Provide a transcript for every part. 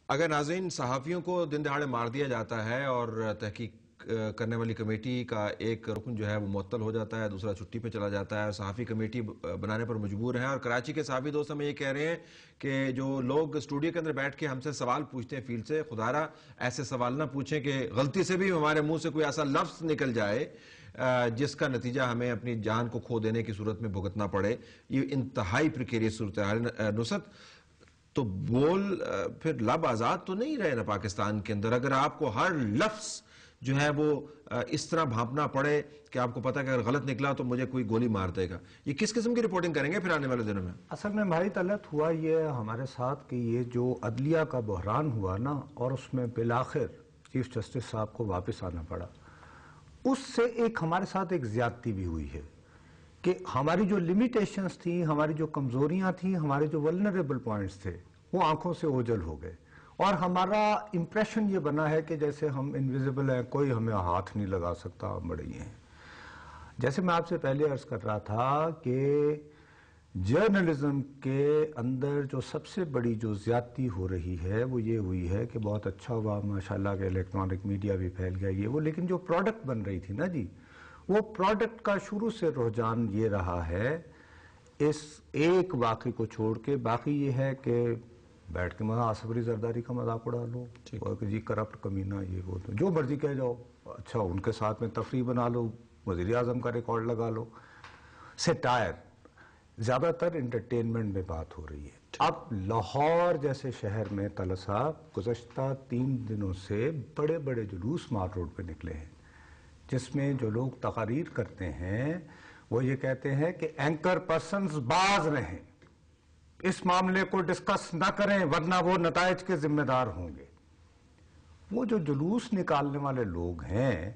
اگر ناظرین صحافیوں کو دن دہاڑے مار دیا جاتا ہے اور تحقیق کرنے والی کمیٹی کا ایک رکن جو ہے وہ معطل ہو جاتا ہے، دوسرا چھٹی پہ چلا جاتا ہے اور صحافی کمیٹی بنانے پر مجبور ہیں، اور کراچی کے صحافی دوست ہمیں یہ کہہ رہے ہیں کہ جو لوگ اسٹوڈیو کے اندر بیٹھ کے ہم سے سوال پوچھتے ہیں فیلڈ سے، خدارہ ایسے سوال نہ پوچھیں کہ غلطی سے بھی ہمارے منہ سے کوئی ایسا لفظ نکل جائے جس کا نتیجہ ہمیں اپنی جان کو کھو دینے کی صورت میں بھگتنا پڑے۔ یہ انتہائی پریکیریس صورتحال نصرت، تو بول پھر لب آزاد تو نہیں رہے نا پاکستان کے اندر؟ اگر آپ کو ہر لفظ جو ہے وہ اس طرح بھانپنا پڑے کہ آپ کو پتا کہ اگر غلط نکلا تو مجھے کوئی گولی مار دے گا، یہ کس قسم کی رپورٹنگ کریں گے پھر آنے والے دنوں میں؟ اصل میں بھائی طلعت ہوا یہ ہمارے ساتھ کہ یہ جو عدلیہ کا بحران ہوا نا، اور اس میں بالآخر چیف جسٹس صاحب کو واپس آنا پڑا، اس سے ایک ہمارے ساتھ ایک زیادتی بھی ہوئی ہے کہ ہماری جو لیمیٹیشنز تھیں، ہماری جو کمزوریاں تھیں، ہمارے جو ولنریبل پوائنٹس تھے وہ آنکھوں سے اوجھل ہو گئے، اور ہمارا امپریشن یہ بنا ہے کہ جیسے ہم انویزیبل ہیں، کوئی ہمیں ہاتھ نہیں لگا سکتا، ہم بڑے ہی ہیں۔ جیسے میں آپ سے پہلے عرض کر رہا تھا کہ جرنلزم کے اندر جو سب سے بڑی جو زیادتی ہو رہی ہے وہ یہ ہوئی ہے کہ بہت اچھا ہوا ماشاءاللہ کہ الیکٹرانک میڈیا بھی پھیل گیا یہ وہ، لیکن جو پروڈکٹ بن رہی تھی نا جی، وہ پروڈکٹ کا شروع سے رجحان یہ رہا ہے، اس ایک واقعے کو چھوڑ کے باقی یہ ہے کہ بیٹھ کے آصفری زرداری کا مذاق اڑا لو کہ جی کرپٹ کمینہ یہ وہ، تو جو مرضی کہہ جاؤ، اچھا ان کے ساتھ میں تفریح بنا لو، وزیر اعظم کا ریکارڈ لگا لو، سیٹائر، زیادہ تر انٹرٹینمنٹ میں بات ہو رہی ہے۔ اب لاہور جیسے شہر میں طلعت صاحب گزشتہ 3 دنوں سے بڑے بڑے جلوس مار روڈ پہ نکلے ہیں، جس میں جو لوگ تقاریر کرتے ہیں وہ یہ کہتے ہیں کہ اینکر پرسنز باز رہیں، اس معاملے کو ڈسکس نہ کریں ورنہ وہ نتائج کے ذمہ دار ہوں گے۔ وہ جو جلوس نکالنے والے لوگ ہیں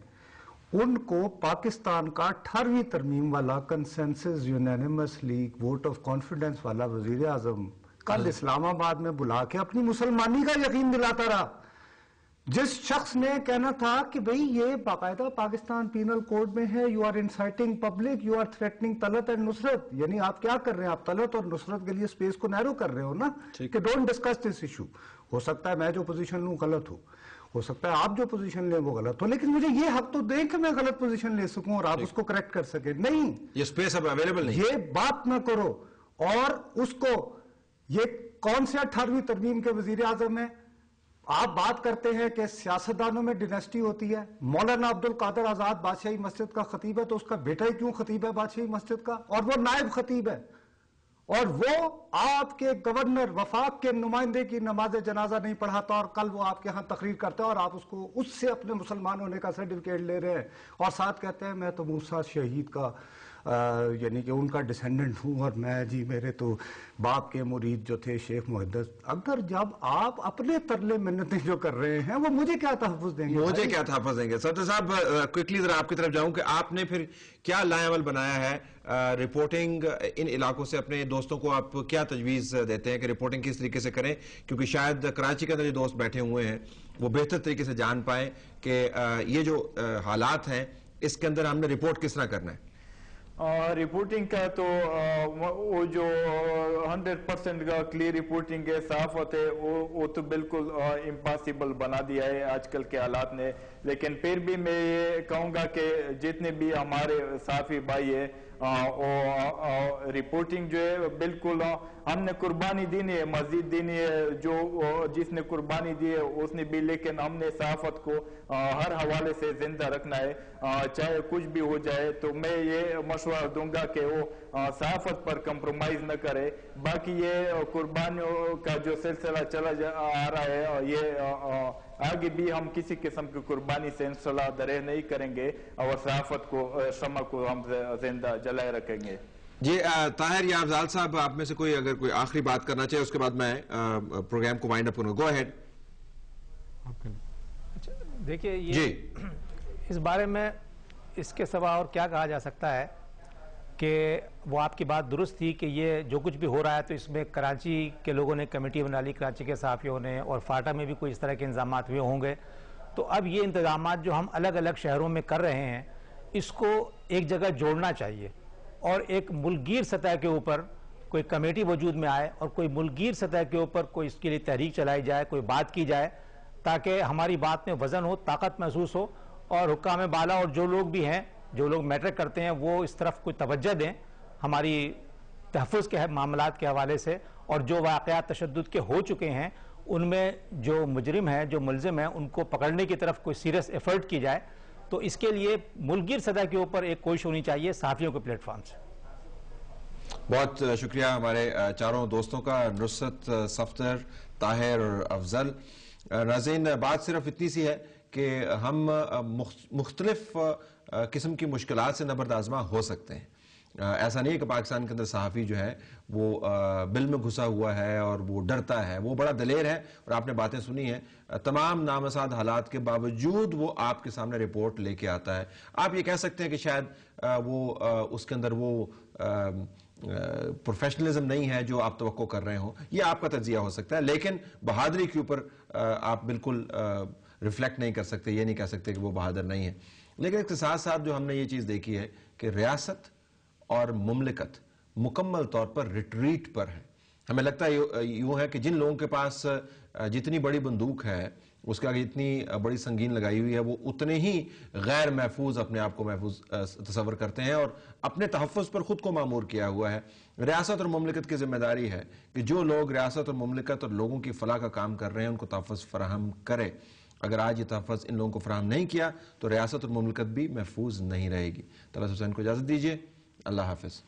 ان کو پاکستان کا 18ویں ترمیم والا consensus unanimously vote of confidence والا وزیر اعظم کل اسلام آباد میں بلا کے اپنی مسلمانی کا یقین دلاتا رہا، جس شخص نے کہنا تھا کہ بھئی یہ باقاعدہ پاکستان پینل کوڈ میں ہے، you are inciting public, you are threatening Talat and Nusrat, یعنی آپ کیا کر رہے ہیں، آپ طلعت اور نصرت کے لیے سپیس کو نیرو کر رہے ہو نا، کہ ڈونٹ ڈسکس دس ایشو۔ ہو سکتا ہے میں جو پوزیشن لوں غلط ہو سکتا ہے آپ جو پوزیشن لیں وہ غلط ہو، لیکن مجھے یہ حق تو دیں کہ میں غلط پوزیشن لے سکوں اور آپ اس کو کریکٹ کر سکیں۔ نہیں، یہ سپیس اب اویلیبل نہیں، یہ بات نہ کرو، اور اس کو یہ کون سے 18ویں ترمیم کے وزیر اعظم ہیں؟ آپ بات کرتے ہیں کہ سیاستدانوں میں ڈینسٹی ہوتی ہے، مولانا عبد القادر آزاد بادشاہی مسجد کا خطیب ہے تو اس کا بیٹا ہی کیوں خطیب ہے بادشاہی مسجد کا، اور وہ نائب خطیب ہے، اور وہ آپ کے گورنر وفاق کے نمائندے کی نماز جنازہ نہیں پڑھاتا اور کل وہ آپ کے ہاں تقریر کرتا ہے اور آپ اس سے اپنے مسلمان ہونے کا سرٹیفکیٹ لے رہے ہیں، اور ساتھ کہتے ہیں میں تو موسیٰ شہید کا یعنی کہ ان کا ڈیسینڈنٹ ہوں، اور میں جی میرے تو باپ کے مرید جو تھے شیخ محدث۔ اگر جب آپ اپنے ترلے منتیں جو کر رہے ہیں وہ مجھے کیا تحفظ دیں گے؟ مجھے کیا تحفظ دیں گے؟ صدر صاحب کوئکلی ذرا آپ کی طرف جاؤں کہ آپ نے پھر کیا لائے عمل بنایا ہے رپورٹنگ ان علاقوں سے؟ اپنے دوستوں کو آپ کیا تجویز دیتے ہیں کہ رپورٹنگ کس طریقے سے کریں، کیونکہ شاید کراچی کے اندر جو دوست بیٹھے ہوئے ہیں وہ بہتر طریقے سے جان پائیں کہ یہ جو حالات ہیں اس کے اندر ہم نے رپورٹ کس طرح کرنا ہے؟ رپورٹنگ کا تو وہ جو 100% کا کلیئر رپورٹنگ ہے، صحافت ہے، وہ تو بالکل امپاسبل بنا دیا ہے آج کل کے حالات نے، لیکن پھر بھی میں یہ کہوں گا کہ جتنے بھی ہمارے صحافی بھائی ہیں رپورٹنگ جو ہے بالکل ہم نے قربانی دینی ہے، مزید دینی ہے، جو جس نے قربانی دی ہے اس نے بھی، لیکن ہم نے صحافت کو ہر حوالے سے زندہ رکھنا ہے، چاہے کچھ بھی ہو جائے۔ تو میں یہ مشورہ دوں گا کہ وہ صحافت پر کمپرومائز نہ کرے۔ باقی یہ قربانیوں کا جو سلسلہ چلا آ رہا ہے، یہ آگے بھی ہم کسی قسم کی قربانی سے انشاءاللہ درے نہیں کریں گے، اور صحافت کو شمع کو ہم زندہ جلائے رکھیں گے۔ جی طاہر یا افضال صاحب، آپ میں سے کوئی اگر کوئی آخری بات کرنا چاہے اس کے بعد میں پروگرام کو وائنڈ اپ کروں گا۔ Go ahead. دیکھیے یہ اس بارے میں اس کے سوا اور کیا کہا جا سکتا ہے کہ وہ آپ کی بات درست تھی کہ یہ جو کچھ بھی ہو رہا ہے تو اس میں کراچی کے لوگوں نے کمیٹی بنا لی، کراچی کے صحافیوں نے، اور فاٹا میں بھی کوئی اس طرح کے انتظامات ہوئے ہوں گے۔ تو اب یہ انتظامات جو ہم الگ الگ شہروں میں کر رہے ہیں اس کو ایک جگہ جوڑنا چاہیے، اور ایک ملک گیر سطح کے اوپر کوئی کمیٹی وجود میں آئے اور کوئی ملکگیر سطح کے اوپر کوئی اس کے لیے تحریک چلائی جائے, کوئی بات کی جائے, تاکہ ہماری بات میں وزن ہو, طاقت محسوس ہو, اور حکام بالا اور جو لوگ بھی ہیں, جو لوگ میٹر کرتے ہیں, وہ اس طرف کوئی توجہ دیں ہماری تحفظ کے معاملات کے حوالے سے, اور جو واقعات تشدد کے ہو چکے ہیں ان میں جو مجرم ہیں, جو ملزم ہیں, ان کو پکڑنے کی طرف کوئی سیریس ایفرٹ کی جائے. تو اس کے لیے ملکگیر سطح کے اوپر ایک کوشش ہونی چاہیے صحافیوں کے پلیٹ فارم سے. بہت شکریہ ہمارے چاروں دوستوں کا, نصرت, صفدر, طاہر اور افضل. ناظرین, بات صرف اتنی سی ہے کہ ہم مختلف قسم کی مشکلات سے نبرد آزما ہو سکتے ہیں. ایسا نہیں ہے کہ پاکستان کے اندر صحافی جو ہے وہ بل میں گھسا ہوا ہے اور وہ ڈرتا ہے, وہ بڑا دلیر ہے, اور آپ نے باتیں سنی ہیں, تمام نامساعد حالات کے باوجود وہ آپ کے سامنے رپورٹ لے کے آتا ہے. آپ یہ کہہ سکتے ہیں کہ شاید وہ اس کے اندر وہ پروفیشنلزم نہیں ہے جو آپ توقع کر رہے ہوں, یہ آپ کا تجزیہ ہو سکتا ہے, لیکن بہادری کے اوپر آپ بالکل ریفلیکٹ نہیں کر سکتے, یہ نہیں کہہ سکتے کہ وہ بہادر نہیں ہے. لیکن اس کے ساتھ ساتھ جو ہم نے یہ چیز دیکھی ہے کہ ریاست اور مملکت مکمل طور پر ریٹریٹ پر ہے. ہمیں لگتا ہے یوں ہے کہ جن لوگوں کے پاس جتنی بڑی بندوق ہے, اس کے آگے اتنی بڑی سنگین لگائی ہوئی ہے, وہ اتنے ہی غیر محفوظ اپنے آپ کو محفوظ تصور کرتے ہیں اور اپنے تحفظ پر خود کو مامور کیا ہوا ہے. ریاست اور مملکت کی ذمہ داری ہے کہ جو لوگ ریاست اور مملکت اور لوگوں کی فلاح کا کام کر رہے ہیں ان کو تحفظ فراہم کرے. اگر آج یہ تحفظ ان لوگوں کو فراہم نہیں کیا تو ریاست اور مملکت بھی محفوظ نہیں رہے گی. طلعت حسین کو اجازت دیجیے, اللہ حافظ.